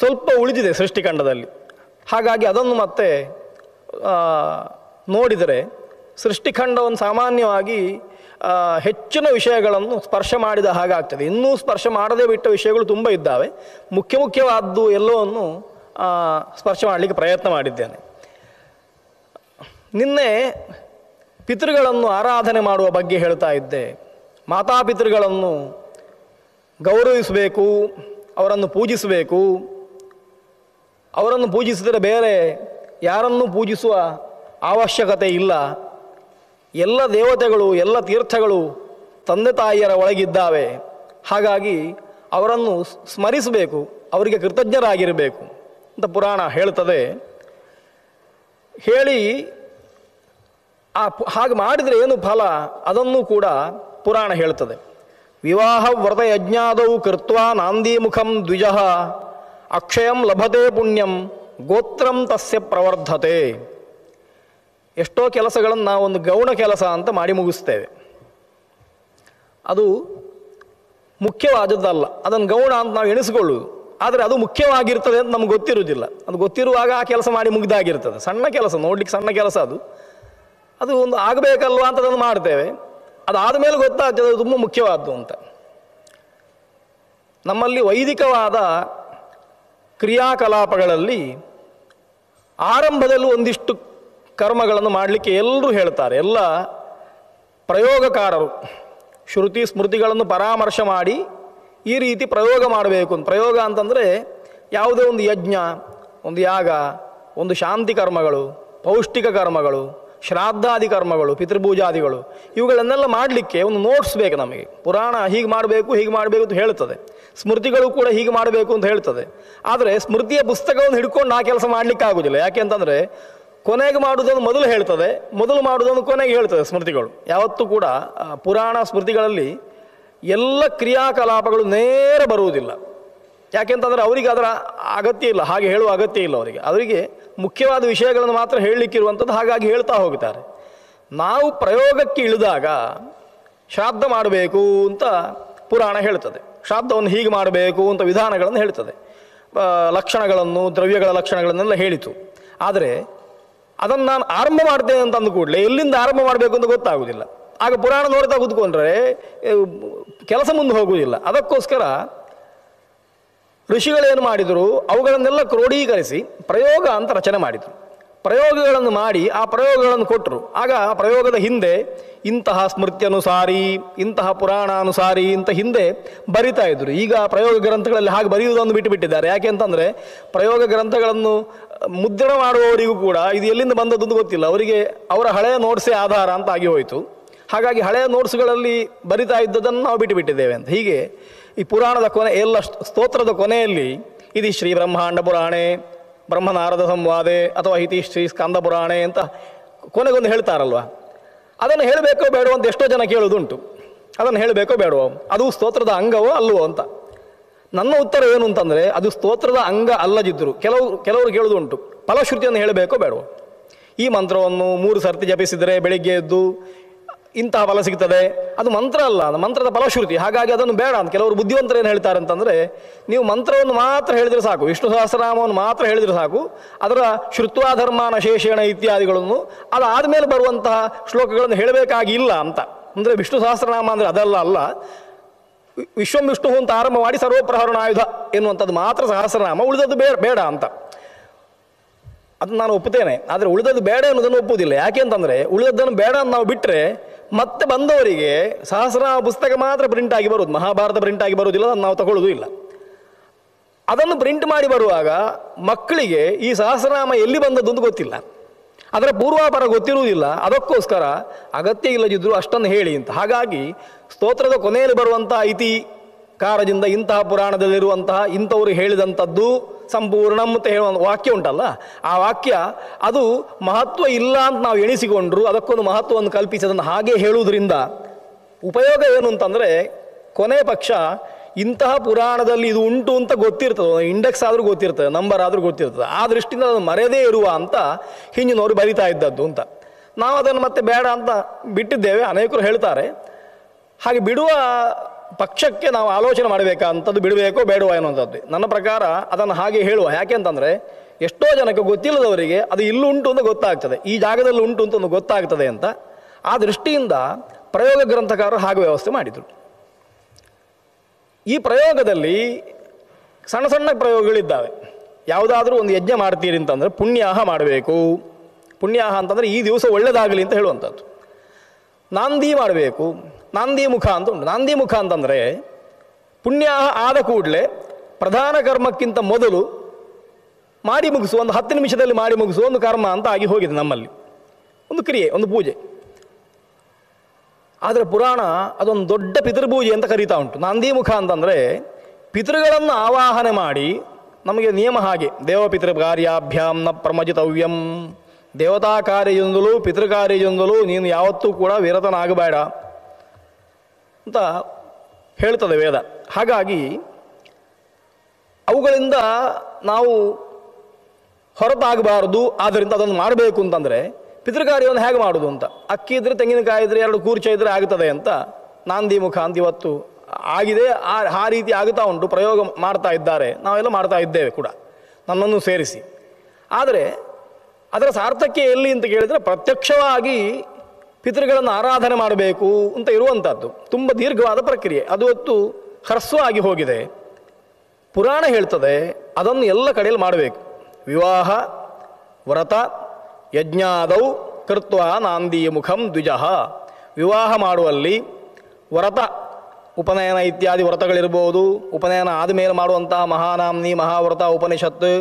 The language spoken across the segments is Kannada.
ಸ್ವಲ್ಪ ಉಳಿದಿದೆ ಸೃಷ್ಟಿಖಂಡದಲ್ಲಿ. ಹಾಗಾಗಿ ಅದನ್ನು ಮತ್ತೆ ನೋಡಿದರೆ ಸೃಷ್ಟಿಖಂಡವನ್ನು ಸಾಮಾನ್ಯವಾಗಿ ಹೆಚ್ಚಿನ ವಿಷಯಗಳನ್ನು ಸ್ಪರ್ಶ ಮಾಡಿದ ಹಾಗಾಗ್ತದೆ. ಇನ್ನೂ ಸ್ಪರ್ಶ ಮಾಡದೇ ಬಿಟ್ಟ ವಿಷಯಗಳು ತುಂಬ ಇದ್ದಾವೆ. ಮುಖ್ಯವಾದ್ದು ಎಲ್ಲವನ್ನು ಸ್ಪರ್ಶ ಮಾಡಲಿಕ್ಕೆ ಪ್ರಯತ್ನ ಮಾಡಿದ್ದೇನೆ. ನಿನ್ನೆ ಪಿತೃಗಳನ್ನು ಆರಾಧನೆ ಮಾಡುವ ಬಗ್ಗೆ ಹೇಳ್ತಾ ಇದ್ದೆ. ಮಾತಾಪಿತೃಗಳನ್ನು ಗೌರವಿಸಬೇಕು, ಅವರನ್ನು ಪೂಜಿಸಬೇಕು. ಅವರನ್ನು ಪೂಜಿಸಿದರೆ ಬೇರೆ ಯಾರನ್ನೂ ಪೂಜಿಸುವ ಅವಶ್ಯಕತೆ ಇಲ್ಲ. ಎಲ್ಲ ದೇವತೆಗಳು, ಎಲ್ಲ ತೀರ್ಥಗಳು ತಂದೆ ತಾಯಿಯರ ಒಳಗಿದ್ದಾವೆ. ಹಾಗಾಗಿ ಅವರನ್ನು ಸ್ಮರಿಸಬೇಕು, ಅವರಿಗೆ ಕೃತಜ್ಞರಾಗಿರಬೇಕು ಅಂತ ಪುರಾಣ ಹೇಳ್ತದೆ. ಹೇಳಿ ಹಾಗೆ ಮಾಡಿದರೆ ಏನು ಫಲ ಅದನ್ನು ಕೂಡ ಪುರಾಣ ಹೇಳ್ತದೆ. ವಿವಾಹ ವ್ರತ ಯಜ್ಞಾದೌ ಕೃತ್ವಾ ನಾಂದೀಮುಖಂ ದ್ವಿಜಃ ಅಕ್ಷಯಂ ಲಭತೆ ಪುಣ್ಯಂ ಗೋತ್ರಂ ತಸ್ಯ ಪ್ರವರ್ಧತೆ. ಎಷ್ಟೋ ಕೆಲಸಗಳನ್ನು ನಾವು ಒಂದು ಗೌಣ ಕೆಲಸ ಅಂತ ಮಾಡಿ ಮುಗಿಸ್ತೇವೆ. ಅದು ಮುಖ್ಯವಾದದ್ದಲ್ಲ, ಅದನ್ನು ಗೌಣ ಅಂತ ನಾವು ಎಣಿಸ್ಕೊಳ್ಳುವುದು. ಆದರೆ ಅದು ಮುಖ್ಯವಾಗಿರ್ತದೆ ಅಂತ ನಮ್ಗೆ ಗೊತ್ತಿರುವುದಿಲ್ಲ. ಅದು ಗೊತ್ತಿರುವಾಗ ಆ ಕೆಲಸ ಮಾಡಿ ಮುಗಿದಾಗಿರ್ತದೆ. ಸಣ್ಣ ಕೆಲಸ, ನೋಡ್ಲಿಕ್ಕೆ ಸಣ್ಣ ಕೆಲಸ, ಅದು ಒಂದು ಆಗಬೇಕಲ್ವ ಅಂತ ಅದನ್ನು ಮಾಡ್ತೇವೆ. ಅದಾದ ಮೇಲೆ ಗೊತ್ತಾಗ್ತದೆ ಅದು ತುಂಬ ಮುಖ್ಯವಾದ್ದು ಅಂತ. ನಮ್ಮಲ್ಲಿ ವೈದಿಕವಾದ ಕ್ರಿಯಾಕಲಾಪಗಳಲ್ಲಿ ಆರಂಭದಲ್ಲೂ ಒಂದಿಷ್ಟು ಕರ್ಮಗಳನ್ನು ಮಾಡಲಿಕ್ಕೆ ಎಲ್ಲರೂ ಹೇಳ್ತಾರೆ. ಎಲ್ಲ ಪ್ರಯೋಗಕಾರರು ಶ್ರುತಿ ಸ್ಮೃತಿಗಳನ್ನು ಪರಾಮರ್ಶ ಮಾಡಿ ಈ ರೀತಿ ಪ್ರಯೋಗ ಮಾಡಬೇಕು ಅಂತ. ಪ್ರಯೋಗ ಅಂತಂದರೆ ಯಾವುದೇ ಒಂದು ಯಜ್ಞ, ಒಂದು ಯಾಗ, ಒಂದು ಶಾಂತಿ ಕರ್ಮಗಳು, ಪೌಷ್ಟಿಕ ಕರ್ಮಗಳು, ಶ್ರಾದ್ದಾದಿ ಕರ್ಮಗಳು, ಪಿತೃಪೂಜಾದಿಗಳು, ಇವುಗಳನ್ನೆಲ್ಲ ಮಾಡಲಿಕ್ಕೆ ಒಂದು ನೋಟ್ಸ್ ಬೇಕು ನಮಗೆ. ಪುರಾಣ ಹೀಗೆ ಮಾಡಬೇಕು ಹೀಗೆ ಮಾಡಬೇಕು ಅಂತ ಹೇಳ್ತದೆ, ಸ್ಮೃತಿಗಳು ಕೂಡ ಹೀಗೆ ಮಾಡಬೇಕು ಅಂತ ಹೇಳ್ತದೆ. ಆದರೆ ಸ್ಮೃತಿಯ ಪುಸ್ತಕವನ್ನು ಹಿಡ್ಕೊಂಡು ಆ ಕೆಲಸ ಮಾಡಲಿಕ್ಕೆ ಆಗೋದಿಲ್ಲ. ಯಾಕೆ ಅಂತಂದರೆ ಕೊನೆಗೆ ಮಾಡುವುದನ್ನು ಮೊದಲು ಹೇಳ್ತದೆ, ಮೊದಲು ಮಾಡುವುದನ್ನು ಕೊನೆಗೆ ಹೇಳ್ತದೆ ಸ್ಮೃತಿಗಳು. ಯಾವತ್ತೂ ಕೂಡ ಪುರಾಣ ಸ್ಮೃತಿಗಳಲ್ಲಿ ಎಲ್ಲ ಕ್ರಿಯಾಕಲಾಪಗಳು ನೇರ ಬರುವುದಿಲ್ಲ. ಯಾಕೆಂತಂದರೆ ಅವರಿಗೆ ಅದರ ಅಗತ್ಯ ಇಲ್ಲ, ಹಾಗೆ ಹೇಳುವ ಅಗತ್ಯ ಇಲ್ಲ ಅವರಿಗೆ ಮುಖ್ಯವಾದ ವಿಷಯಗಳನ್ನು ಮಾತ್ರ ಹೇಳಲಿಕ್ಕಿರುವಂಥದ್ದು. ಹಾಗಾಗಿ ಹೇಳ್ತಾ ಹೋಗ್ತಾರೆ. ನಾವು ಪ್ರಯೋಗಕ್ಕೆ ಇಳಿದಾಗ ಶ್ರಾದ್ದ ಮಾಡಬೇಕು ಅಂತ ಪುರಾಣ ಹೇಳ್ತದೆ. ಶ್ರಾದ್ದವನ್ನು ಹೀಗೆ ಮಾಡಬೇಕು ಅಂತ ವಿಧಾನಗಳನ್ನು ಹೇಳ್ತದೆ, ಲಕ್ಷಣಗಳನ್ನು, ದ್ರವ್ಯಗಳ ಲಕ್ಷಣಗಳನ್ನೆಲ್ಲ ಹೇಳಿತು. ಆದರೆ ಅದನ್ನು ನಾನು ಆರಂಭ ಮಾಡ್ತೇನೆ ಅಂತ ಅಂದ ಕೂಡಲೇ ಎಲ್ಲಿಂದ ಆರಂಭ ಮಾಡಬೇಕು ಅಂತ ಗೊತ್ತಾಗುವುದಿಲ್ಲ. ಆಗ ಪುರಾಣ ನೋಡ್ತಾ ಕೂತ್ಕೊಂಡ್ರೆ ಕೆಲಸ ಮುಂದೆ ಹೋಗುವುದಿಲ್ಲ. ಅದಕ್ಕೋಸ್ಕರ ಋಷಿಗಳೇನು ಮಾಡಿದರು, ಅವುಗಳನ್ನೆಲ್ಲ ಕ್ರೋಢೀಕರಿಸಿ ಪ್ರಯೋಗ ಅಂತ ರಚನೆ ಮಾಡಿದರು. ಪ್ರಯೋಗಗಳನ್ನು ಮಾಡಿ ಆ ಪ್ರಯೋಗಗಳನ್ನು ಕೊಟ್ಟರು. ಆಗ ಆ ಪ್ರಯೋಗದ ಹಿಂದೆ ಇಂತಹ ಸ್ಮೃತ್ಯನುಸಾರಿ, ಇಂತಹ ಪುರಾಣಾನುಸಾರಿ ಅಂತ ಹಿಂದೆ ಬರಿತಾ ಇದ್ರು. ಈಗ ಪ್ರಯೋಗ ಗ್ರಂಥಗಳಲ್ಲಿ ಹಾಗೆ ಬರೆಯುವುದನ್ನು ಬಿಟ್ಟುಬಿಟ್ಟಿದ್ದಾರೆ. ಯಾಕೆ ಅಂತಂದರೆ ಪ್ರಯೋಗ ಗ್ರಂಥಗಳನ್ನು ಮುದ್ರಣ ಮಾಡುವವರಿಗೂ ಕೂಡ ಇದು ಎಲ್ಲಿಂದ ಬಂದದ್ದು ಗೊತ್ತಿಲ್ಲ. ಅವರಿಗೆ ಅವರ ಹಳೆಯ ನೋಟ್ಸೇ ಆಧಾರ ಅಂತ ಆಗಿ ಹೋಯಿತು. ಹಾಗಾಗಿ ಹಳೆಯ ನೋಟ್ಸ್ಗಳಲ್ಲಿ ಬರಿತಾ ಇದ್ದದನ್ನು ನಾವು ಬಿಟ್ಟುಬಿಟ್ಟಿದ್ದೇವೆ ಅಂತ. ಹೀಗೆ ಈ ಪುರಾಣದ ಕೊನೆ ಎಲ್ಲ ಸ್ತೋತ್ರದ ಕೊನೆಯಲ್ಲಿ ಇದು ಶ್ರೀ ಬ್ರಹ್ಮಾಂಡ ಪುರಾಣೆ, ಬ್ರಹ್ಮನಾರದ ಸಂವಾದೆ ಅಥವಾ ಇತಿ ಶ್ರೀ ಸ್ಕಂದ ಪುರಾಣೆ ಅಂತ ಕೊನೆಗೊಂದು ಹೇಳ್ತಾರಲ್ವ, ಅದನ್ನು ಹೇಳಬೇಕೋ ಬೇಡವೋ ಅಂತ ಎಷ್ಟೋ ಜನ ಕೇಳೋದುಂಟು. ಅದನ್ನು ಹೇಳಬೇಕೋ ಬೇಡವೋ, ಅದು ಸ್ತೋತ್ರದ ಅಂಗವೋ ಅಲ್ಲವೋ ಅಂತ. ನನ್ನ ಉತ್ತರ ಏನು ಅಂತಂದರೆ ಅದು ಸ್ತೋತ್ರದ ಅಂಗ ಅಲ್ಲದಿದ್ದರು ಕೆಲವರು ಕೇಳೋದುಂಟು, ಫಲಶ್ರುತಿಯನ್ನು ಹೇಳಬೇಕೋ ಬೇಡವೋ. ಈ ಮಂತ್ರವನ್ನು 3 ಸರ್ತಿ ಜಪಿಸಿದರೆ ಬೆಳಿಗ್ಗೆ ಎದ್ದು ಇಂತಹ ಫಲ ಸಿಗ್ತದೆ, ಅದು ಮಂತ್ರ ಅಲ್ಲ, ಅದು ಮಂತ್ರದ ಫಲಶ್ರುತಿ. ಹಾಗಾಗಿ ಅದನ್ನು ಬೇಡ ಅಂತ ಕೆಲವರು ಬುದ್ಧಿವಂತರು ಏನು ಹೇಳ್ತಾರೆ ಅಂತಂದರೆ, ನೀವು ಮಂತ್ರವನ್ನು ಮಾತ್ರ ಹೇಳಿದರೆ ಸಾಕು, ವಿಷ್ಣು ಸಹಸ್ರನಾಮವನ್ನು ಮಾತ್ರ ಹೇಳಿದರೆ ಸಾಕು, ಅದರ ಶ್ರುತ್ವಾ ಧರ್ಮಾನ ಶೇಷೇಣ ಇತ್ಯಾದಿಗಳನ್ನು ಅದಾದಮೇಲೆ ಬರುವಂತಹ ಶ್ಲೋಕಗಳನ್ನು ಹೇಳಬೇಕಾಗಿಲ್ಲ ಅಂತ. ಅಂದರೆ ವಿಷ್ಣು ಸಹಸ್ರನಾಮ ಅಂದರೆ ಅದೆಲ್ಲ ಅಲ್ಲ, ವಿಶ್ವಂ ವಿಷ್ಣು ಅಂತ ಆರಂಭ ಮಾಡಿ ಸರ್ವಪ್ರಹರಣ ಆಯುಧ ಎನ್ನುವಂಥದ್ದು ಮಾತ್ರ ಸಹಸ್ರನಾಮ, ಉಳಿದದ್ದು ಬೇಡ ಅಂತ. ಅದನ್ನು ನಾನು ಒಪ್ಪುತ್ತೇನೆ. ಆದರೆ ಉಳಿದದ್ದು ಬೇಡ ಅನ್ನೋದನ್ನು ಒಪ್ಪುವುದಿಲ್ಲ. ಯಾಕೆ ಅಂತಂದರೆ ಉಳಿದದ್ದನ್ನು ಬೇಡ ಅಂತ ನಾವು ಬಿಟ್ಟರೆ ಮತ್ತೆ ಬಂದವರಿಗೆ ಸಹಸ್ರನಾಮ ಪುಸ್ತಕ ಮಾತ್ರ ಪ್ರಿಂಟ್ ಆಗಿ ಬರುವುದು, ಮಹಾಭಾರತ ಪ್ರಿಂಟ್ ಆಗಿ ಬರುವುದಿಲ್ಲ, ಅದನ್ನು ನಾವು ತಗೊಳ್ಳೋದು ಇಲ್ಲ. ಅದನ್ನು ಪ್ರಿಂಟ್ ಮಾಡಿ ಬರುವಾಗ ಮಕ್ಕಳಿಗೆ ಈ ಸಹಸ್ರನಾಮ ಎಲ್ಲಿ ಬಂದದ್ದು ಅಂತ ಗೊತ್ತಿಲ್ಲ, ಅದರ ಪೂರ್ವಾಪರ ಗೊತ್ತಿರುವುದಿಲ್ಲ. ಅದಕ್ಕೋಸ್ಕರ ಅಗತ್ಯ ಇಲ್ಲದಿದ್ದರೂ ಅಷ್ಟನ್ನು ಹೇಳಿ ಅಂತ. ಹಾಗಾಗಿ ಸ್ತೋತ್ರದ ಕೊನೆಯಲ್ಲಿ ಬರುವಂಥ ಇತಿ ಕಾರದಿಂದ ಇಂತಹ ಪುರಾಣದಲ್ಲಿರುವಂತಹ ಇಂಥವರು ಹೇಳಿದಂಥದ್ದು ಸಂಪೂರ್ಣ ಅಂತ ಹೇಳುವ ವಾಕ್ಯ ಉಂಟಲ್ಲ, ಆ ವಾಕ್ಯ ಅದು ಮಹತ್ವ ಇಲ್ಲ ಅಂತ ನಾವು ಎಣಿಸಿಕೊಂಡ್ರು ಅದಕ್ಕೊಂದು ಮಹತ್ವವನ್ನು ಕಲ್ಪಿಸಿ ಅದನ್ನು ಹಾಗೆ ಹೇಳುವುದರಿಂದ ಉಪಯೋಗ ಏನು ಅಂತಂದರೆ, ಕೊನೆ ಪಕ್ಷ ಇಂತಹ ಪುರಾಣದಲ್ಲಿ ಇದು ಉಂಟು ಅಂತ ಗೊತ್ತಿರ್ತದೆ, ಇಂಡೆಕ್ಸ್ ಆದರೂ ಗೊತ್ತಿರ್ತದೆ, ನಂಬರ್ ಆದರೂ ಗೊತ್ತಿರ್ತದೆ. ಆ ದೃಷ್ಟಿಯಿಂದ ಅದು ಮರೆಯದೇ ಇರುವ ಅಂತ ಹಿಂದಿನವರು ಬರಿತಾ ಇದ್ದದ್ದು ಅಂತ. ನಾವು ಅದನ್ನು ಮತ್ತೆ ಬೇಡ ಅಂತ ಬಿಟ್ಟಿದ್ದೇವೆ. ಅನೇಕರು ಹೇಳ್ತಾರೆ ಹಾಗೆ ಬಿಡುವ ಪಕ್ಷಕ್ಕೆ ನಾವು ಆಲೋಚನೆ ಮಾಡಬೇಕಾ ಅಂಥದ್ದು, ಬಿಡಬೇಕೋ ಬೇಡವೋ ಅನ್ನುವಂಥದ್ದು. ನನ್ನ ಪ್ರಕಾರ ಅದನ್ನು ಹಾಗೆ ಹೇಳುವ. ಯಾಕೆ ಅಂತಂದರೆ ಎಷ್ಟೋ ಜನಕ್ಕೆ ಗೊತ್ತಿಲ್ಲದವರಿಗೆ ಅದು ಇಲ್ಲುಂಟು ಅಂತ ಗೊತ್ತಾಗ್ತದೆ, ಈ ಜಾಗದಲ್ಲಿ ಉಂಟು ಅಂತ ಒಂದು ಗೊತ್ತಾಗ್ತದೆ ಅಂತ. ಆ ದೃಷ್ಟಿಯಿಂದ ಪ್ರಯೋಗ ಗ್ರಂಥಕಾರರು ಹಾಗೆ ವ್ಯವಸ್ಥೆ ಮಾಡಿದರು. ಈ ಪ್ರಯೋಗದಲ್ಲಿ ಸಣ್ಣ ಸಣ್ಣ ಪ್ರಯೋಗಗಳಿದ್ದಾವೆ. ಯಾವುದಾದ್ರೂ ಒಂದು ಯಜ್ಞ ಮಾಡ್ತೀರಿ ಅಂತಂದರೆ ಪುಣ್ಯಾಹ ಮಾಡಬೇಕು. ಪುಣ್ಯಾಹ ಅಂತಂದರೆ ಈ ದಿವಸ ಒಳ್ಳೆಯದಾಗಲಿ ಅಂತ ಹೇಳುವಂಥದ್ದು. ನಾಂದಿ ಮಾಡಬೇಕು. ನಾಂದಿ ಮುಖ ಅಂತ ಉಂಟು. ನಾಂದಿ ಮುಖ ಅಂತಂದರೆ ಪುಣ್ಯಾಹ ಆದ ಕೂಡಲೇ ಪ್ರಧಾನ ಕರ್ಮಕ್ಕಿಂತ ಮೊದಲು ಮಾಡಿ ಮುಗಿಸುವ, ಒಂದು 10 ನಿಮಿಷದಲ್ಲಿ ಮಾಡಿ ಮುಗಿಸುವ ಒಂದು ಕರ್ಮ ಅಂತ ಆಗಿ ಹೋಗಿದೆ ನಮ್ಮಲ್ಲಿ, ಒಂದು ಕ್ರಿಯೆ, ಒಂದು ಪೂಜೆ. ಆದರೆ ಪುರಾಣ ಅದೊಂದು ದೊಡ್ಡ ಪಿತೃಪೂಜೆ ಅಂತ ಕರೀತಾ ಉಂಟು. ನಾಂದಿ ಮುಖ ಅಂತಂದರೆ ಪಿತೃಗಳನ್ನು ಆವಾಹನೆ ಮಾಡಿ, ನಮಗೆ ನಿಯಮ ಹಾಗೆ, ದೇವಪಿತೃ ಕಾರ್ಯಾಭ್ಯಾಂ ನ ಪ್ರಮಜಿತವ್ಯಂ, ದೇವತಾ ಕಾರ್ಯದಿಂದಲೂ ಪಿತೃಕಾರ್ಯದಿಂದಲೂ ನೀನು ಯಾವತ್ತೂ ಕೂಡ ವಿರತನಾಗಬೇಡ ಅಂತ ಹೇಳ್ತದೆ ವೇದ. ಹಾಗಾಗಿ ಅವುಗಳಿಂದ ನಾವು ಹೊರತಾಗಬಾರದು. ಆದ್ದರಿಂದ ಅದನ್ನು ಮಾಡಬೇಕು ಅಂತಂದರೆ ಪಿತೃಕಾರ್ಯವನ್ನು ಹೇಗೆ ಮಾಡೋದು ಅಂತ, ಅಕ್ಕಿ ಇದ್ದರೆ ತೆಂಗಿನಕಾಯಿ ಇದ್ದರೆ 2 ಕೂರ್ಚ ಇದ್ದರೆ ಆಗುತ್ತದೆ ಅಂತ ನಾಂದಿ ಮುಖ ಅಂತ ಇವತ್ತು ಆಗಿದೆ. ಆ ರೀತಿ ಆಗುತ್ತಾ ಉಂಟು. ಪ್ರಯೋಗ ಮಾಡ್ತಾ ಇದ್ದಾರೆ, ನಾವೆಲ್ಲ ಮಾಡ್ತಾ ಇದ್ದೇವೆ ಕೂಡ, ನನ್ನನ್ನು ಸೇರಿಸಿ. ಆದರೆ ಅದರ ಸಾರ್ಥಕ್ಯ ಎಲ್ಲಿ ಅಂತ ಕೇಳಿದರೆ ಪ್ರತ್ಯಕ್ಷವಾಗಿ ಪಿತೃಗಳನ್ನು ಆರಾಧನೆ ಮಾಡಬೇಕು ಅಂತ ಇರುವಂಥದ್ದು ತುಂಬ ದೀರ್ಘವಾದ ಪ್ರಕ್ರಿಯೆ. ಅದು ಹೊತ್ತು ಹ್ರಸ್ವ ಆಗಿ ಹೋಗಿದೆ. ಪುರಾಣ ಹೇಳ್ತದೆ ಅದನ್ನು ಎಲ್ಲ ಕಡೆಯಲ್ಲಿ ಮಾಡಬೇಕು. ವಿವಾಹ, ವ್ರತ, ಯಜ್ಞಾದೌ ಕೃತ್ವ ನಾಂದಿ ಮುಖಂ ದ್ವಿಜಃ. ವಿವಾಹ ಮಾಡುವಲ್ಲಿ ವ್ರತ, ಉಪನಯನ ಇತ್ಯಾದಿ ವ್ರತಗಳಿರ್ಬೋದು. ಉಪನಯನ ಆದಮೇಲೆ ಮಾಡುವಂತಹ ಮಹಾನಾಮ್ನಿ, ಮಹಾವ್ರತ, ಉಪನಿಷತ್ತು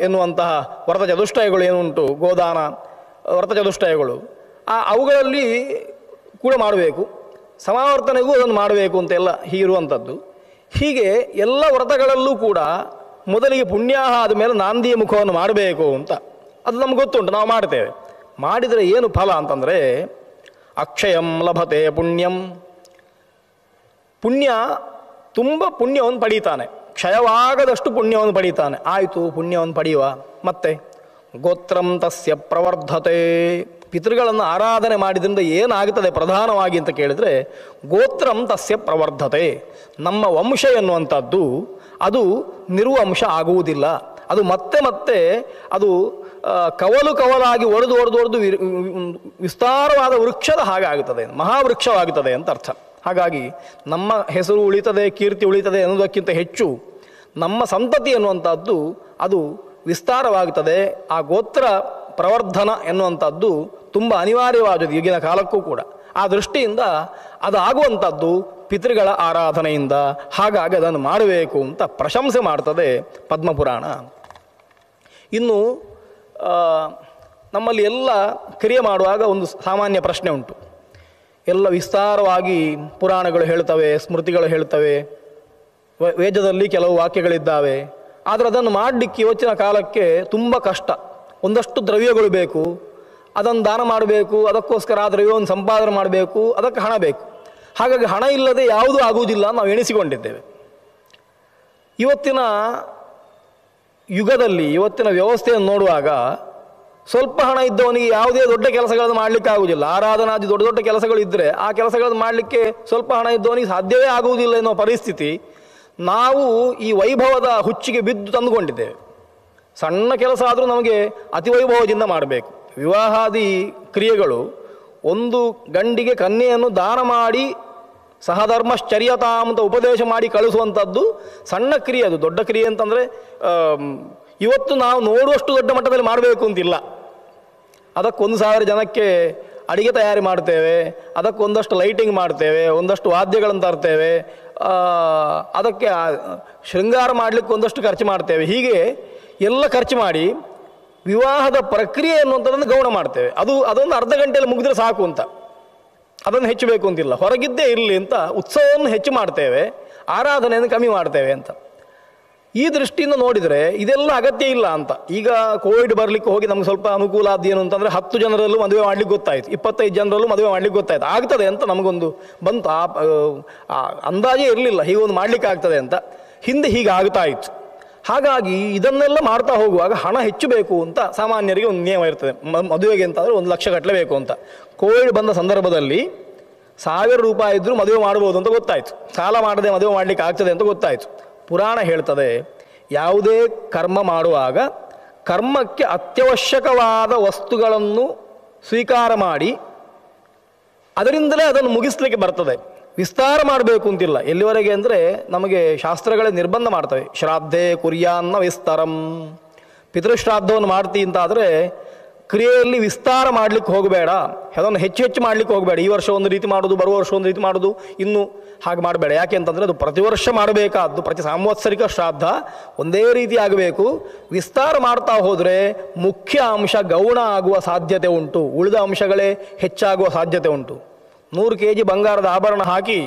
ಎನ್ನುವಂತಹ ವ್ರತ ಚತುಷ್ಟಯಗಳು ಏನುಂಟು, ಗೋದಾನ ವ್ರತ ಚತುಷ್ಟಯಗಳು, ಅವುಗಳಲ್ಲಿ ಕೂಡ ಮಾಡಬೇಕು. ಸಮಾವರ್ತನೆಗೂ ಅದನ್ನು ಮಾಡಬೇಕು ಅಂತೆಲ್ಲ ಹೀಗಿರುವಂಥದ್ದು. ಹೀಗೆ ಎಲ್ಲ ವ್ರತಗಳಲ್ಲೂ ಕೂಡ ಮೊದಲಿಗೆ ಪುಣ್ಯಾಹ ಆದಮೇಲೆ ನಾಂದಿಯ ಮುಖವನ್ನು ಮಾಡಬೇಕು ಅಂತ ಅದು ನಮ್ಗೆ ಗೊತ್ತುಂಟು, ನಾವು ಮಾಡ್ತೇವೆ. ಮಾಡಿದರೆ ಏನು ಫಲ ಅಂತಂದರೆ ಅಕ್ಷಯಂ ಲಭತೆ ಪುಣ್ಯಂ. ಪುಣ್ಯ, ತುಂಬ ಪುಣ್ಯವನ್ನು ಪಡೀತಾನೆ, ಕ್ಷಯವಾಗದಷ್ಟು ಪುಣ್ಯವನ್ನು ಪಡೀತಾನೆ. ಆಯಿತು, ಪುಣ್ಯವನ್ನು ಪಡೆಯುವ. ಮತ್ತೆ ಗೋತ್ರಂ ತಸ್ಯ ಪ್ರವರ್ಧತೆ. ಪಿತೃಗಳನ್ನು ಆರಾಧನೆ ಮಾಡಿದ್ರಿಂದ ಏನಾಗುತ್ತದೆ ಪ್ರಧಾನವಾಗಿ ಅಂತ ಕೇಳಿದರೆ ಗೋತ್ರಂ ತಸ್ಯ ಪ್ರವರ್ಧತೆ. ನಮ್ಮ ವಂಶ ಎನ್ನುವಂಥದ್ದು ಅದು ನಿರ್ವಂಶ ಆಗುವುದಿಲ್ಲ. ಅದು ಮತ್ತೆ ಮತ್ತೆ ಅದು ಕವಲು ಕವಲಾಗಿ ಒಡೆದು ವಿಸ್ತಾರವಾದ ವೃಕ್ಷದ ಹಾಗೆ ಆಗುತ್ತದೆ, ಮಹಾವೃಕ್ಷವಾಗುತ್ತದೆ ಅಂತ ಅರ್ಥ. ಹಾಗಾಗಿ ನಮ್ಮ ಹೆಸರು ಉಳಿತದೆ, ಕೀರ್ತಿ ಉಳಿತದೆ ಎನ್ನುವುದಕ್ಕಿಂತ ಹೆಚ್ಚು ನಮ್ಮ ಸಂತತಿ ಎನ್ನುವಂಥದ್ದು ಅದು ವಿಸ್ತಾರವಾಗುತ್ತದೆ. ಆ ಗೋತ್ರ ಪ್ರವರ್ಧನ ಎನ್ನುವಂಥದ್ದು ತುಂಬ ಅನಿವಾರ್ಯವಾದದ್ದು ಈಗಿನ ಕಾಲಕ್ಕೂ ಕೂಡ. ಆ ದೃಷ್ಟಿಯಿಂದ ಅದು ಆಗುವಂಥದ್ದು ಪಿತೃಗಳ ಆರಾಧನೆಯಿಂದ. ಹಾಗಾಗಿ ಅದನ್ನು ಮಾಡಬೇಕು ಅಂತ ಪ್ರಶಂಸೆ ಮಾಡ್ತದೆ ಪದ್ಮಪುರಾಣ. ಇನ್ನು ನಮ್ಮಲ್ಲಿ ಎಲ್ಲ ಕ್ರಿಯೆ ಮಾಡುವಾಗ ಒಂದು ಸಾಮಾನ್ಯ ಪ್ರಶ್ನೆ ಉಂಟು. ಎಲ್ಲ ವಿಸ್ತಾರವಾಗಿ ಪುರಾಣಗಳು ಹೇಳ್ತವೆ, ಸ್ಮೃತಿಗಳು ಹೇಳ್ತವೆ, ವೇದದಲ್ಲಿ ಕೆಲವು ವಾಕ್ಯಗಳಿದ್ದಾವೆ. ಆದರೆ ಅದನ್ನು ಮಾಡಲಿಕ್ಕೆ ಇವತ್ತಿನ ಕಾಲಕ್ಕೆ ತುಂಬ ಕಷ್ಟ. ಒಂದಷ್ಟು ದ್ರವ್ಯಗಳು ಬೇಕು, ಅದನ್ನು ದಾನ ಮಾಡಬೇಕು, ಅದಕ್ಕೋಸ್ಕರ ಆ ದ್ರವ್ಯವನ್ನು ಸಂಪಾದನೆ ಮಾಡಬೇಕು, ಅದಕ್ಕೆ ಹಣ ಬೇಕು. ಹಾಗಾಗಿ ಹಣ ಇಲ್ಲದೆ ಯಾವುದೂ ಆಗುವುದಿಲ್ಲ ನಾವು ಎಣಿಸಿಕೊಂಡಿದ್ದೇವೆ. ಇವತ್ತಿನ ಯುಗದಲ್ಲಿ, ಇವತ್ತಿನ ವ್ಯವಸ್ಥೆಯನ್ನು ನೋಡುವಾಗ ಸ್ವಲ್ಪ ಹಣ ಇದ್ದವನಿಗೆ ಯಾವುದೇ ದೊಡ್ಡ ಕೆಲಸಗಳನ್ನು ಮಾಡಲಿಕ್ಕೆ ಆಗುವುದಿಲ್ಲ. ಆರಾಧನಾದಿ ದೊಡ್ಡ ದೊಡ್ಡ ಕೆಲಸಗಳು ಇದ್ದರೆ ಆ ಕೆಲಸಗಳನ್ನು ಮಾಡಲಿಕ್ಕೆ ಸ್ವಲ್ಪ ಹಣ ಇದ್ದವನಿಗೆ ಸಾಧ್ಯವೇ ಆಗುವುದಿಲ್ಲ ಎನ್ನುವ ಪರಿಸ್ಥಿತಿ ನಾವು ಈ ವೈಭವದ ಹುಚ್ಚಿಗೆ ಬಿದ್ದು ತಂದುಕೊಂಡಿದ್ದೇವೆ. ಸಣ್ಣ ಕೆಲಸ ಆದರೂ ನಮಗೆ ಅತಿ ವೈಭವದಿಂದ ಮಾಡಬೇಕು. ವಿವಾಹಾದಿ ಕ್ರಿಯೆಗಳು, ಒಂದು ಗಂಡಿಗೆ ಕನ್ಯೆಯನ್ನು ದಾನ ಮಾಡಿ ಸಹಧರ್ಮಶ್ಚರ್ಯತಾ ಅಂತ ಉಪದೇಶ ಮಾಡಿ ಕಳಿಸುವಂಥದ್ದು ಸಣ್ಣ ಕ್ರಿಯೆ. ಅದು ದೊಡ್ಡ ಕ್ರಿಯೆ ಅಂತಂದರೆ ಇವತ್ತು ನಾವು ನೋಡುವಷ್ಟು ದೊಡ್ಡ ಮಟ್ಟದಲ್ಲಿ ಮಾಡಬೇಕು ಅಂತಿಲ್ಲ. ಅದಕ್ಕೊಂದು 1000 ಜನಕ್ಕೆ ಅಡಿಗೆ ತಯಾರಿ ಮಾಡ್ತೇವೆ, ಅದಕ್ಕೊಂದಷ್ಟು ಲೈಟಿಂಗ್ ಮಾಡ್ತೇವೆ, ಒಂದಷ್ಟು ವಾದ್ಯಗಳನ್ನು ತರ್ತೇವೆ, ಅದಕ್ಕೆ ಶೃಂಗಾರ ಮಾಡಲಿಕ್ಕೆ ಒಂದಷ್ಟು ಖರ್ಚು ಮಾಡ್ತೇವೆ. ಹೀಗೆ ಎಲ್ಲ ಖರ್ಚು ಮಾಡಿ ವಿವಾಹದ ಪ್ರಕ್ರಿಯೆ ಅನ್ನುವಂಥದ್ದನ್ನು ಗೌಣ ಮಾಡ್ತೇವೆ. ಅದೊಂದು ಅರ್ಧ ಗಂಟೆಯಲ್ಲಿ ಮುಗಿದ್ರೆ ಸಾಕು ಅಂತ, ಅದನ್ನು ಹೆಚ್ಚಬೇಕು ಅಂತಿಲ್ಲ, ಹೊರಗಿದ್ದೇ ಇರಲಿ ಅಂತ ಉತ್ಸವವನ್ನು ಹೆಚ್ಚು ಮಾಡ್ತೇವೆ, ಆರಾಧನೆಯನ್ನು ಕಮ್ಮಿ ಮಾಡ್ತೇವೆ ಅಂತ. ಈ ದೃಷ್ಟಿಯಿಂದ ನೋಡಿದರೆ ಇದೆಲ್ಲ ಅಗತ್ಯ ಇಲ್ಲ ಅಂತ. ಈಗ ಕೋವಿಡ್ ಬರಲಿಕ್ಕೆ ಹೋಗಿ ನಮ್ಗೆ ಸ್ವಲ್ಪ ಅನುಕೂಲ ಆದ್ದೇನು ಅಂತಂದರೆ 10 ಜನರಲ್ಲೂ ಮದುವೆ ಮಾಡ್ಲಿಕ್ಕೆ ಗೊತ್ತಾಯಿತು, 25 ಜನರಲ್ಲೂ ಮದುವೆ ಮಾಡ್ಲಿಕ್ಕೆ ಗೊತ್ತಾಯಿತು. ಆಗ್ತದೆ ಅಂತ ನಮಗೊಂದು ಬಂತು, ಅಂದಾಜೇ ಇರಲಿಲ್ಲ ಹೀಗೊಂದು ಮಾಡಲಿಕ್ಕೆ ಆಗ್ತದೆ ಅಂತ. ಹಿಂದೆ ಹೀಗೆ ಆಗ್ತಾ ಇತ್ತು. ಹಾಗಾಗಿ ಇದನ್ನೆಲ್ಲ ಮಾಡ್ತಾ ಹೋಗುವಾಗ ಹಣ ಹೆಚ್ಚು ಬೇಕು ಅಂತ ಸಾಮಾನ್ಯರಿಗೆ ಒಂದು ನಿಯಮ ಇರ್ತದೆ. ಮದುವೆಗೆ ಅಂತಂದರೆ 1 ಲಕ್ಷ ಕಟ್ಟಲೇಬೇಕು ಅಂತ. ಕೋವಿಡ್ ಬಂದ ಸಂದರ್ಭದಲ್ಲಿ 1000 ರೂಪಾಯಿ ಇದ್ದರೂ ಮದುವೆ ಮಾಡ್ಬೋದು ಅಂತ ಗೊತ್ತಾಯಿತು. ಸಾಲ ಮಾಡದೆ ಮದುವೆ ಮಾಡಲಿಕ್ಕೆ ಆಗ್ತದೆ ಅಂತ ಗೊತ್ತಾಯಿತು. ಪುರಾಣ ಹೇಳ್ತದೆ, ಯಾವುದೇ ಕರ್ಮ ಮಾಡುವಾಗ ಕರ್ಮಕ್ಕೆ ಅತ್ಯವಶ್ಯಕವಾದ ವಸ್ತುಗಳನ್ನು ಸ್ವೀಕಾರ ಮಾಡಿ ಅದರಿಂದಲೇ ಅದನ್ನು ಮುಗಿಸ್ಲಿಕ್ಕೆ ಬರ್ತದೆ. ವಿಸ್ತಾರ ಮಾಡಬೇಕು ಅಂತಿಲ್ಲ. ಎಲ್ಲಿವರೆಗೆ ಅಂದರೆ ನಮಗೆ ಶಾಸ್ತ್ರಗಳೇ ನಿರ್ಬಂಧ ಮಾಡ್ತವೆ. ಶ್ರಾದ್ಧೆ ಕುರ್ಯಾನ್ನ ವಿಸ್ತಾರಂ, ಪಿತೃಶ್ರಾದ್ದವನ್ನು ಮಾಡ್ತಿ ಅಂತಾದರೆ ಕ್ರಿಯೆಯಲ್ಲಿ ವಿಸ್ತಾರ ಮಾಡಲಿಕ್ಕೆ ಹೋಗಬೇಡ, ಅದನ್ನು ಹೆಚ್ಚು ಹೆಚ್ಚು ಮಾಡಲಿಕ್ಕೆ ಹೋಗಬೇಡ. ಈ ವರ್ಷ ಒಂದು ರೀತಿ ಮಾಡೋದು, ಬರುವ ವರ್ಷ ಒಂದು ರೀತಿ ಮಾಡೋದು, ಇನ್ನು ಹಾಗೆ ಮಾಡಬೇಡ. ಯಾಕೆ ಅಂತಂದರೆ ಅದು ಪ್ರತಿ ವರ್ಷ ಮಾಡಬೇಕಾದ್ದು, ಪ್ರತಿ ಸಾಂವತ್ಸರಿಕ ಶ್ರಾದ್ದ ಒಂದೇ ರೀತಿ ಆಗಬೇಕು. ವಿಸ್ತಾರ ಮಾಡ್ತಾ ಹೋದರೆ ಮುಖ್ಯ ಅಂಶ ಗೌಣ ಆಗುವ ಸಾಧ್ಯತೆ ಉಂಟು, ಉಳಿದ ಅಂಶಗಳೇ ಹೆಚ್ಚಾಗುವ ಸಾಧ್ಯತೆ ಉಂಟು. 100 kg ಬಂಗಾರದ ಆಭರಣ ಹಾಕಿ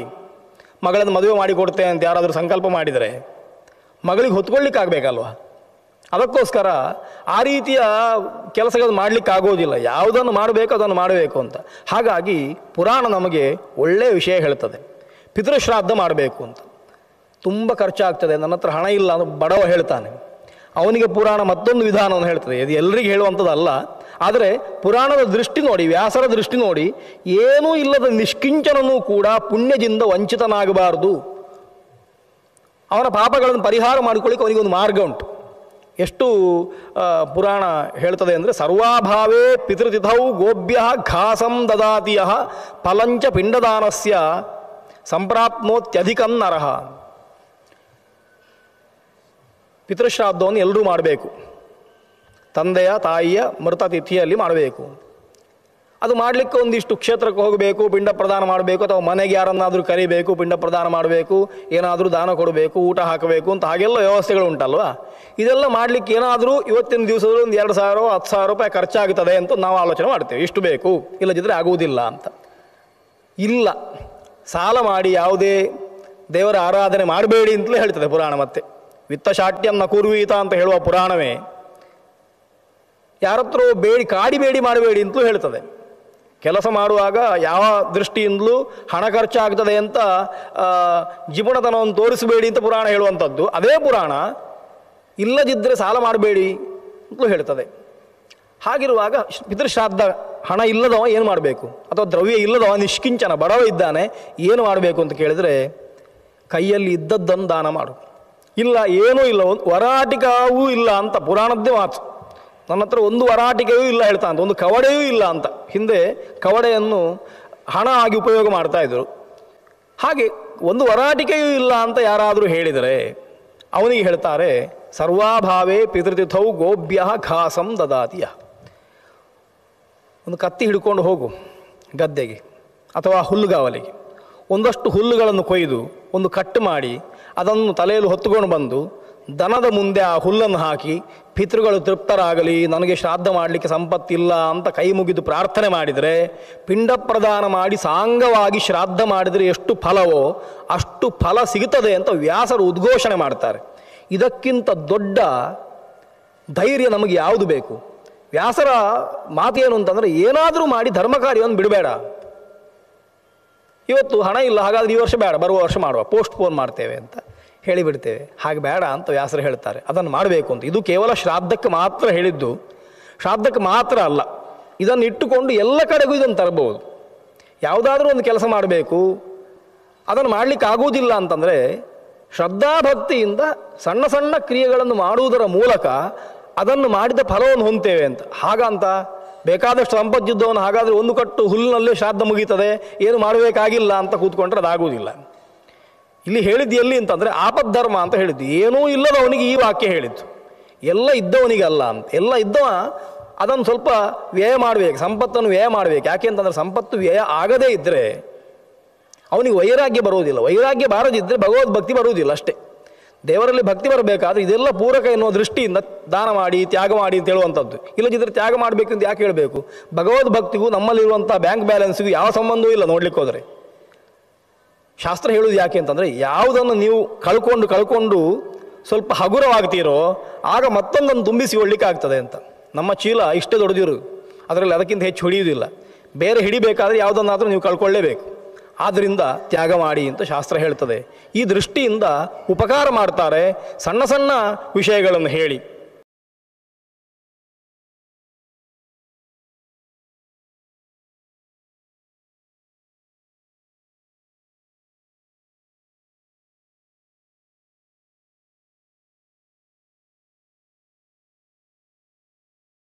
ಮಗಳನ್ನು ಮದುವೆ ಮಾಡಿಕೊಡ್ತೇನೆ ಅಂತ ಯಾರಾದರೂ ಸಂಕಲ್ಪ ಮಾಡಿದರೆ ಮಗಳಿಗೆ ಹೊತ್ಕೊಳ್ಳಿಕ್ಕಾಗಬೇಕಲ್ವ? ಅದಕ್ಕೋಸ್ಕರ ಆ ರೀತಿಯ ಕೆಲಸಗಳನ್ನು ಮಾಡಲಿಕ್ಕಾಗೋದಿಲ್ಲ. ಯಾವುದನ್ನು ಮಾಡಬೇಕು ಅದನ್ನು ಮಾಡಬೇಕು ಅಂತ. ಹಾಗಾಗಿ ಪುರಾಣ ನಮಗೆ ಒಳ್ಳೆಯ ವಿಷಯ ಹೇಳ್ತದೆ, ಪಿತೃಶ್ರಾದ್ದ ಮಾಡಬೇಕು ಅಂತ. ತುಂಬ ಖರ್ಚಾಗ್ತದೆ, ನನ್ನ ಹತ್ರ ಹಣ ಇಲ್ಲ ಅಂತ ಬಡವ ಹೇಳ್ತಾನೆ. ಅವನಿಗೆ ಪುರಾಣ ಮತ್ತೊಂದು ವಿಧಾನವನ್ನು ಹೇಳ್ತದೆ. ಇದು ಎಲ್ರಿಗೂ ಹೇಳುವಂಥದ್ದಲ್ಲ. ಆದರೆ ಪುರಾಣದ ದೃಷ್ಟಿ ನೋಡಿ, ವ್ಯಾಸರ ದೃಷ್ಟಿ ನೋಡಿ, ಏನೂ ಇಲ್ಲದ ನಿಷ್ಕಿಂಚನೂ ಕೂಡ ಪುಣ್ಯದಿಂದ ವಂಚಿತನಾಗಬಾರದು. ಅವನ ಪಾಪಗಳನ್ನು ಪರಿಹಾರ ಮಾಡಿಕೊಳ್ಳಿಕ್ಕೆ ಅವನಿಗೊಂದು ಮಾರ್ಗ ಉಂಟು. ಎಷ್ಟು ಪುರಾಣ ಹೇಳ್ತದೆ ಅಂದರೆ, ಸರ್ವಾಭಾವೇ ಪಿತೃತಿಥೌ ಗೋಭ್ಯ ಘಾಸಂ ದದಾತಿಯ ಫಲಂಚ ಪಿಂಡದಾನಸ್ಯ ಸಂಪ್ರಾಪ್ನೋತ್ಯಧಿಕಂ ನರಃ. ಪಿತೃಶ್ರಾದ್ದವನ್ನು ಎಲ್ಲರೂ ಮಾಡಬೇಕು. ತಂದೆಯ ತಾಯಿಯ ಮೃತ ತಿಥಿಯಲ್ಲಿ ಮಾಡಬೇಕು. ಅದು ಮಾಡಲಿಕ್ಕೆ ಒಂದಿಷ್ಟು ಕ್ಷೇತ್ರಕ್ಕೆ ಹೋಗಬೇಕು, ಪಿಂಡ ಪ್ರದಾನ ಮಾಡಬೇಕು, ಅಥವಾ ಮನೆಗೆ ಯಾರನ್ನಾದರೂ ಕರಿಬೇಕು, ಪಿಂಡ ಪ್ರದಾನ ಮಾಡಬೇಕು, ಏನಾದರೂ ದಾನ ಕೊಡಬೇಕು, ಊಟ ಹಾಕಬೇಕು ಅಂತ ಹಾಗೆಲ್ಲ ವ್ಯವಸ್ಥೆಗಳು ಉಂಟಲ್ವ. ಇದೆಲ್ಲ ಮಾಡಲಿಕ್ಕೆ ಏನಾದರೂ ಇವತ್ತಿನ ದಿವಸದಲ್ಲಿ ಒಂದು 2,000 10,000 ರೂಪಾಯಿ ಖರ್ಚಾಗುತ್ತದೆ ಅಂತ ನಾವು ಆಲೋಚನೆ ಮಾಡ್ತೇವೆ. ಇಷ್ಟು ಬೇಕು, ಇಲ್ಲದಿದ್ದರೆ ಆಗುವುದಿಲ್ಲ ಅಂತ. ಇಲ್ಲ, ಸಾಲ ಮಾಡಿ ಯಾವುದೇ ದೇವರ ಆರಾಧನೆ ಮಾಡಬೇಡಿ ಅಂತಲೇ ಹೇಳ್ತದೆ ಪುರಾಣ. ಮತ್ತೆ ವಿತ್ತಶಾಟ್ಯಂ ನ ಕೂರ್ವೀತ ಅಂತ ಹೇಳುವ ಪುರಾಣವೇ ಯಾರತ್ರ ಕಾಡಿಬೇಡಿ ಮಾಡಬೇಡಿ ಅಂತಲೂ ಹೇಳ್ತದೆ. ಕೆಲಸ ಮಾಡುವಾಗ ಯಾವ ದೃಷ್ಟಿಯಿಂದಲೂ ಹಣ ಖರ್ಚಾಗ್ತದೆ ಅಂತ ಜಿಪುಣತನವನ್ನು ತೋರಿಸಬೇಡಿ ಅಂತ ಪುರಾಣ ಹೇಳುವಂಥದ್ದು. ಅದೇ ಪುರಾಣ ಇಲ್ಲದಿದ್ದರೆ ಸಾಲ ಮಾಡಬೇಡಿ ಅಂತಲೂ ಹೇಳ್ತದೆ. ಹಾಗಿರುವಾಗ ಪಿತೃಶ್ರಾದ್ದ ಹಣ ಇಲ್ಲದವ ಏನು ಮಾಡಬೇಕು? ಅಥವಾ ದ್ರವ್ಯ ಇಲ್ಲದವ ನಿಷ್ಕಿಂಚನ ಬಡವ ಇದ್ದಾನೆ, ಏನು ಮಾಡಬೇಕು ಅಂತ ಕೇಳಿದರೆ, ಕೈಯಲ್ಲಿ ಇದ್ದದ್ದನ್ನು ದಾನ ಮಾಡು. ಇಲ್ಲ, ಏನೂ ಇಲ್ಲ, ಒಂದು ವರಾಟಿಕವೂ ಇಲ್ಲ ಅಂತ ಪುರಾಣದ್ದೇ ಮಾತು. ನನ್ನ ಹತ್ರ ಒಂದು ವರಾಟಿಕೆಯೂ ಇಲ್ಲ ಹೇಳ್ತಾ ಅಂತ, ಒಂದು ಕವಡೆಯೂ ಇಲ್ಲ ಅಂತ. ಹಿಂದೆ ಕವಡೆಯನ್ನು ಹಣ ಆಗಿ ಉಪಯೋಗ ಮಾಡ್ತಾ ಇದ್ರು. ಹಾಗೆ ಒಂದು ವರಾಟಿಕೆಯೂ ಇಲ್ಲ ಅಂತ ಯಾರಾದರೂ ಹೇಳಿದರೆ ಅವನಿಗೆ ಹೇಳ್ತಾರೆ, ಸರ್ವಾಭಾವೇ ಪಿತೃತಿಥೌ ಗೋಭ್ಯ ಘಾಸಂ ದದಾತಿಯ. ಒಂದು ಕತ್ತಿ ಹಿಡ್ಕೊಂಡು ಹೋಗು ಗದ್ದೆಗೆ ಅಥವಾ ಹುಲ್ಲುಗಾವಲಿಗೆ, ಒಂದಷ್ಟು ಹುಲ್ಲುಗಳನ್ನು ಕೊಯ್ದು ಒಂದು ಕಟ್ಟು ಮಾಡಿ ಅದನ್ನು ತಲೆಯಲ್ಲಿ ಹೊತ್ತುಕೊಂಡು ಬಂದು ದನದ ಮುಂದೆ ಆ ಹುಲ್ಲನ್ನು ಹಾಕಿ, ಪಿತೃಗಳು ತೃಪ್ತರಾಗಲಿ, ನನಗೆ ಶ್ರಾದ್ದ ಮಾಡಲಿಕ್ಕೆ ಸಂಪತ್ತಿಲ್ಲ ಅಂತ ಕೈ ಮುಗಿದು ಪ್ರಾರ್ಥನೆ ಮಾಡಿದರೆ, ಪಿಂಡ ಪ್ರದಾನ ಮಾಡಿ ಸಾಂಗವಾಗಿ ಶ್ರಾದ್ದ ಮಾಡಿದರೆ ಎಷ್ಟು ಫಲವೋ ಅಷ್ಟು ಫಲ ಸಿಗುತ್ತದೆ ಅಂತ ವ್ಯಾಸರು ಉದ್ಘೋಷಣೆ ಮಾಡ್ತಾರೆ. ಇದಕ್ಕಿಂತ ದೊಡ್ಡ ಧೈರ್ಯ ನಮಗೆ ಯಾವುದು ಬೇಕು? ವ್ಯಾಸರ ಮಾತೇನು ಅಂತಂದರೆ, ಏನಾದರೂ ಮಾಡಿ ಧರ್ಮ ಕಾರ್ಯವನ್ನು ಬಿಡಬೇಡ. ಇವತ್ತು ಹಣ ಇಲ್ಲ, ಹಾಗಾದರೆ ಈ ವರ್ಷ ಬೇಡ, ಬರುವ ವರ್ಷ ಮಾಡುವ, ಪೋಸ್ಟ್ಪೋನ್ ಮಾಡ್ತೇವೆ ಅಂತ ಹೇಳಿಬಿಡ್ತೇವೆ. ಹಾಗೆ ಬೇಡ ಅಂತ ವ್ಯಾಸರು ಹೇಳ್ತಾರೆ, ಅದನ್ನು ಮಾಡಬೇಕು ಅಂತ. ಇದು ಕೇವಲ ಶ್ರಾದ್ದಕ್ಕೆ ಮಾತ್ರ ಹೇಳಿದ್ದು, ಶ್ರಾದ್ದಕ್ಕೆ ಮಾತ್ರ ಅಲ್ಲ, ಇದನ್ನು ಇಟ್ಟುಕೊಂಡು ಎಲ್ಲ ಕಡೆಗೂ ಇದನ್ನು ತರಬಹುದು. ಯಾವುದಾದ್ರೂ ಒಂದು ಕೆಲಸ ಮಾಡಬೇಕು, ಅದನ್ನು ಮಾಡಲಿಕ್ಕೆ ಆಗುವುದಿಲ್ಲ ಅಂತಂದರೆ ಶ್ರದ್ಧಾಭಕ್ತಿಯಿಂದ ಸಣ್ಣ ಸಣ್ಣ ಕ್ರಿಯೆಗಳನ್ನು ಮಾಡುವುದರ ಮೂಲಕ ಅದನ್ನು ಮಾಡಿದ ಫಲವನ್ನು ಹೊಂದ್ತೇವೆ ಅಂತ. ಹಾಗಂತ ಬೇಕಾದಷ್ಟು ಸಂಪತ್ತಿದ್ದವನು ಹಾಗಾದರೆ ಒಂದು ಕಟ್ಟು ಹುಲ್ಲಿನಲ್ಲೇ ಶ್ರಾದ್ದ ಮುಗೀತದೆ, ಏನು ಮಾಡಬೇಕಾಗಿಲ್ಲ ಅಂತ ಕೂತ್ಕೊಂಡ್ರೆ ಅದಾಗುವುದಿಲ್ಲ. ಇಲ್ಲಿ ಹೇಳಿದ್ದು ಎಲ್ಲಿ ಅಂತಂದರೆ ಆಪದ್ಧರ್ಮ ಅಂತ ಹೇಳಿದ್ದು. ಏನೂ ಇಲ್ಲದವನಿಗೆ ಈ ವಾಕ್ಯ ಹೇಳಿದ್ದು, ಎಲ್ಲ ಇದ್ದವನಿಗೆ ಅಲ್ಲ ಅಂತ. ಎಲ್ಲ ಇದ್ದವ ಅದನ್ನು ಸ್ವಲ್ಪ ವ್ಯಯ ಮಾಡಬೇಕು, ಸಂಪತ್ತನ್ನು ವ್ಯಯ ಮಾಡಬೇಕು. ಯಾಕೆ ಅಂತಂದರೆ ಸಂಪತ್ತು ವ್ಯಯ ಆಗದೇ ಇದ್ದರೆ ಅವನಿಗೆ ವೈರಾಗ್ಯ ಬರುವುದಿಲ್ಲ. ವೈರಾಗ್ಯ ಬಾರದಿದ್ದರೆ ಭಗವದ್ಭಕ್ತಿ ಬರುವುದಿಲ್ಲ ಅಷ್ಟೇ. ದೇವರಲ್ಲಿ ಭಕ್ತಿ ಬರಬೇಕಾದ್ರೆ ಇದೆಲ್ಲ ಪೂರಕ ಎನ್ನುವ ದೃಷ್ಟಿಯಿಂದ ದಾನ ಮಾಡಿ ತ್ಯಾಗ ಮಾಡಿ ಅಂತ ಹೇಳುವಂಥದ್ದು. ಇಲ್ಲದಿದ್ದರೆ ತ್ಯಾಗ ಮಾಡಬೇಕು ಅಂತ ಯಾಕೆ ಹೇಳಬೇಕು? ಭಗವದ್ಭಕ್ತಿಗೂ ನಮ್ಮಲ್ಲಿರುವಂಥ ಬ್ಯಾಂಕ್ ಬ್ಯಾಲೆನ್ಸಿಗೂ ಯಾವ ಸಂಬಂಧವೂ ಇಲ್ಲ ನೋಡ್ಲಿಕ್ಕೆ ಹೋದರೆ. ಶಾಸ್ತ್ರ ಹೇಳುವುದು ಯಾಕೆ ಅಂತಂದರೆ, ಯಾವುದನ್ನು ನೀವು ಕಳ್ಕೊಂಡು ಸ್ವಲ್ಪ ಹಗುರವಾಗ್ತೀರೋ ಆಗ ಮತ್ತೊಂದನ್ನು ತುಂಬಿಸಿಕೊಳ್ಳಿಕ್ಕೆ ಆಗ್ತದೆ ಅಂತ. ನಮ್ಮ ಚೀಲ ಇಷ್ಟೇ ದೊಡ್ಡದಿರು, ಅದರಲ್ಲಿ ಅದಕ್ಕಿಂತ ಹೆಚ್ಚು ಹಿಡಿಯುವುದಿಲ್ಲ. ಬೇರೆ ಹಿಡಿಬೇಕಾದ್ರೆ ಯಾವುದನ್ನಾದರೂ ನೀವು ಕಳ್ಕೊಳ್ಳೇಬೇಕು. ಆದ್ದರಿಂದ ತ್ಯಾಗ ಮಾಡಿ ಅಂತ ಶಾಸ್ತ್ರ ಹೇಳ್ತದೆ. ಈ ದೃಷ್ಟಿಯಿಂದ ಉಪಕಾರ ಮಾಡ್ತಾರೆ, ಸಣ್ಣ ಸಣ್ಣ ವಿಷಯಗಳನ್ನು ಹೇಳಿ.